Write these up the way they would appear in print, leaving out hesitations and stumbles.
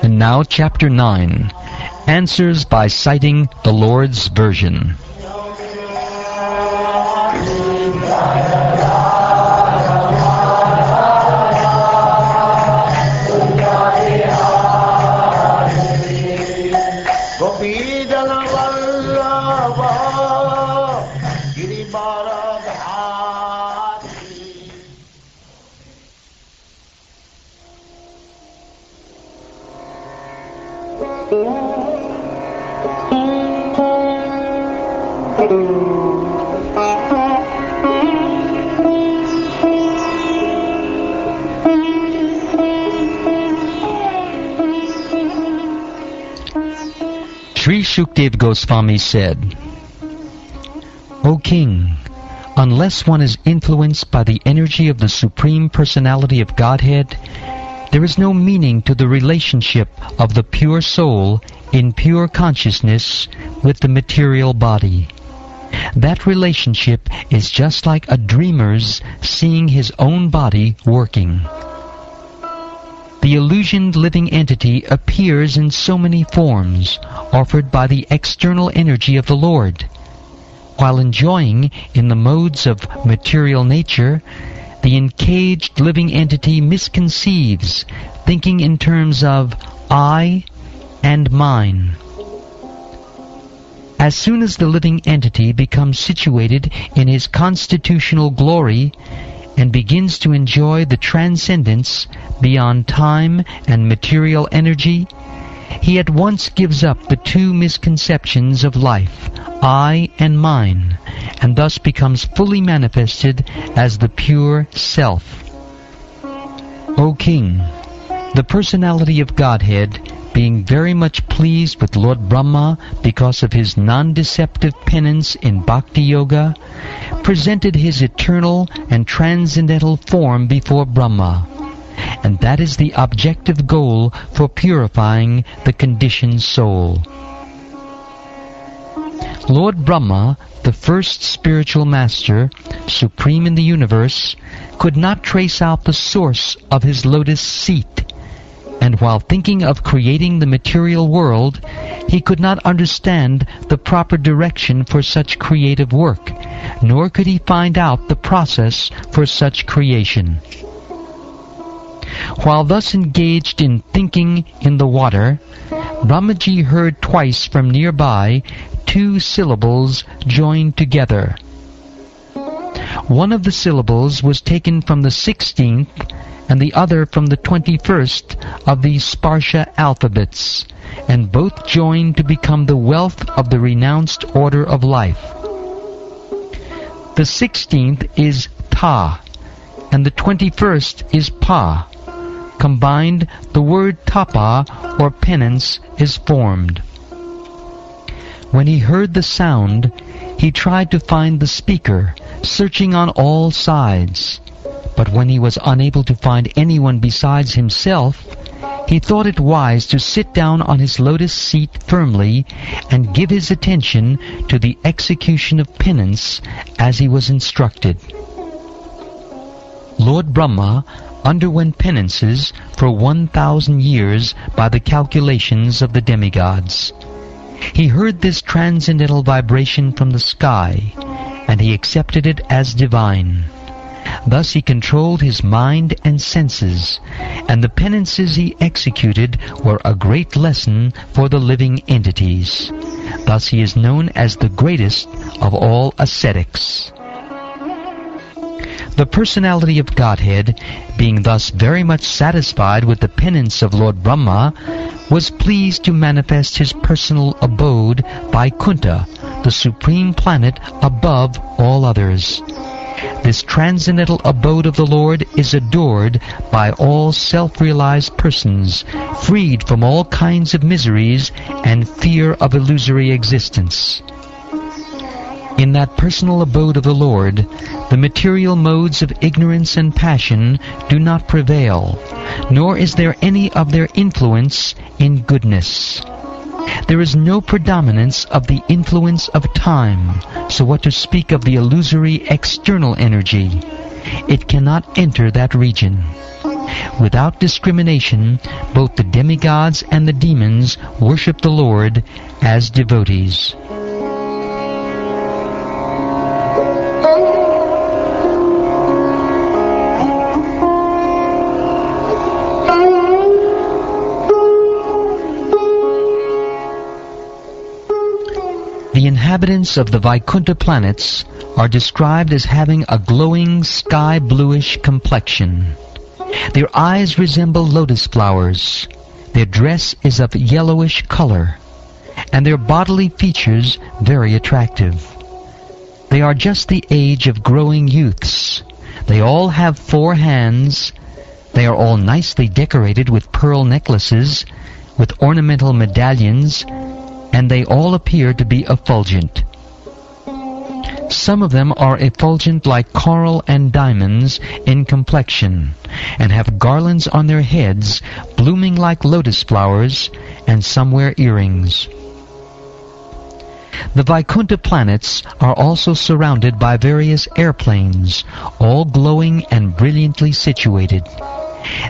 And now Chapter 9, Answers by citing the Lord's Version. Sri Shukdev Goswami said, O King, unless one is influenced by the energy of the Supreme Personality of Godhead, there is no meaning to the relationship of the pure soul in pure consciousness with the material body. That relationship is just like a dreamer's seeing his own body working. The illusioned living entity appears in so many forms, offered by the external energy of the Lord. While enjoying in the modes of material nature, the encaged living entity misconceives, thinking in terms of I and mine. As soon as the living entity becomes situated in his constitutional glory and begins to enjoy the transcendence beyond time and material energy, he at once gives up the two misconceptions of life, I and mine, and thus becomes fully manifested as the pure Self. O King, the Personality of Godhead, being very much pleased with Lord Brahma because of his non-deceptive penance in Bhakti Yoga, presented his eternal and transcendental form before Brahma. And that is the objective goal for purifying the conditioned soul. Lord Brahma, the first spiritual master, supreme in the universe, could not trace out the source of his lotus seat. And while thinking of creating the material world, he could not understand the proper direction for such creative work, nor could he find out the process for such creation. While thus engaged in thinking in the water, Brahmaji heard twice from nearby two syllables joined together. One of the syllables was taken from the 16th and the other from the 21st of the Sparsha alphabets, and both joined to become the wealth of the renounced order of life. The 16th is Ta, and the 21st is Pa. Combined, the word tapa, or penance, is formed. When he heard the sound, he tried to find the speaker, searching on all sides. But when he was unable to find anyone besides himself, he thought it wise to sit down on his lotus seat firmly and give his attention to the execution of penance as he was instructed. Lord Brahma underwent penances for 1,000 years by the calculations of the demigods. He heard this transcendental vibration from the sky, and he accepted it as divine. Thus he controlled his mind and senses, and the penances he executed were a great lesson for the living entities. Thus he is known as the greatest of all ascetics. The Personality of Godhead, being thus very much satisfied with the penance of Lord Brahma, was pleased to manifest his personal abode by Kunta, the supreme planet above all others. This transcendental abode of the Lord is adored by all self-realized persons, freed from all kinds of miseries and fear of illusory existence. In that personal abode of the Lord, the material modes of ignorance and passion do not prevail, nor is there any of their influence in goodness. There is no predominance of the influence of time, so what to speak of the illusory external energy? It cannot enter that region. Without discrimination, both the demigods and the demons worship the Lord as devotees. The inhabitants of the Vaikuntha planets are described as having a glowing sky-bluish complexion. Their eyes resemble lotus flowers. Their dress is of yellowish color, and their bodily features very attractive. They are just the age of growing youths. They all have 4 hands. They are all nicely decorated with pearl necklaces, with ornamental medallions, and they all appear to be effulgent. Some of them are effulgent like coral and diamonds in complexion, and have garlands on their heads blooming like lotus flowers, and some wear earrings. The Vaikuntha planets are also surrounded by various airplanes, all glowing and brilliantly situated.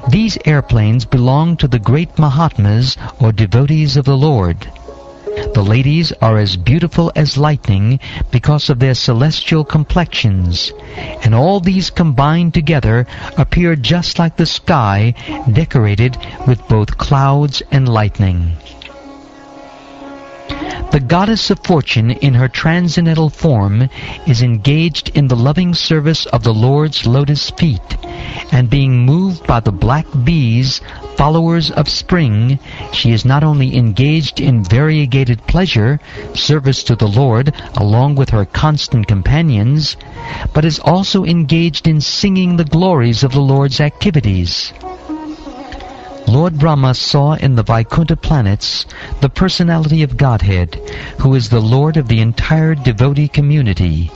These airplanes belong to the great Mahatmas or devotees of the Lord. The ladies are as beautiful as lightning because of their celestial complexions, and all these combined together appear just like the sky decorated with both clouds and lightning. The goddess of fortune in her transcendental form is engaged in the loving service of the Lord's lotus feet, and being moved by the black bees, followers of spring, she is not only engaged in variegated pleasure, service to the Lord, along with her constant companions, but is also engaged in singing the glories of the Lord's activities. Lord Brahma saw in the Vaikuntha planets the personality of Godhead, who is the Lord of the entire devotee community,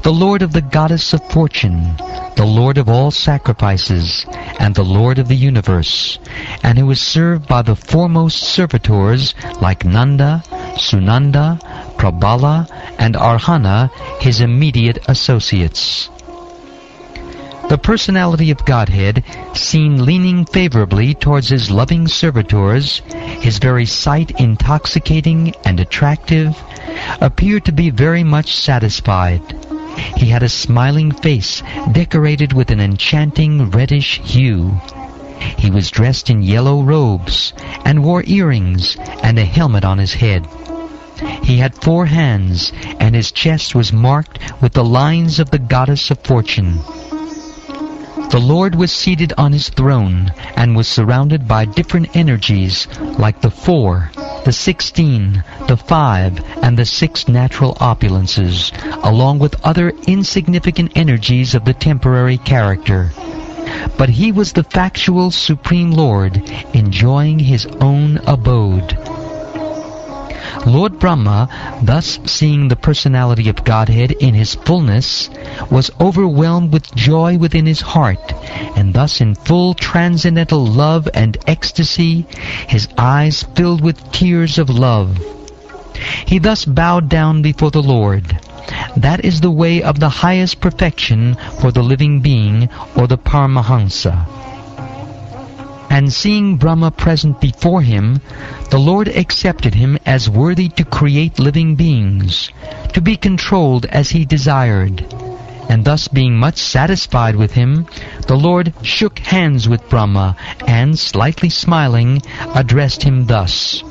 the Lord of the goddess of fortune, the Lord of all sacrifices, and the Lord of the universe, and who is served by the foremost servitors like Nanda, Sunanda, Prabhala, and Arhana, his immediate associates. The personality of Godhead, seen leaning favorably towards his loving servitors, his very sight intoxicating and attractive, appeared to be very much satisfied. He had a smiling face decorated with an enchanting reddish hue. He was dressed in yellow robes and wore earrings and a helmet on his head. He had 4 hands, and his chest was marked with the lines of the goddess of fortune. The Lord was seated on his throne and was surrounded by different energies like the 4, the 16, the 5, and the 6 natural opulences, along with other insignificant energies of the temporary character. But he was the factual Supreme Lord, enjoying his own abode. Lord Brahma, thus seeing the personality of Godhead in his fullness, was overwhelmed with joy within his heart, and thus in full transcendental love and ecstasy, his eyes filled with tears of love. He thus bowed down before the Lord. That is the way of the highest perfection for the living being, or the Paramahansa. And seeing Brahma present before him, the Lord accepted him as worthy to create living beings, to be controlled as he desired. And thus being much satisfied with him, the Lord shook hands with Brahma, and, slightly smiling, addressed him thus: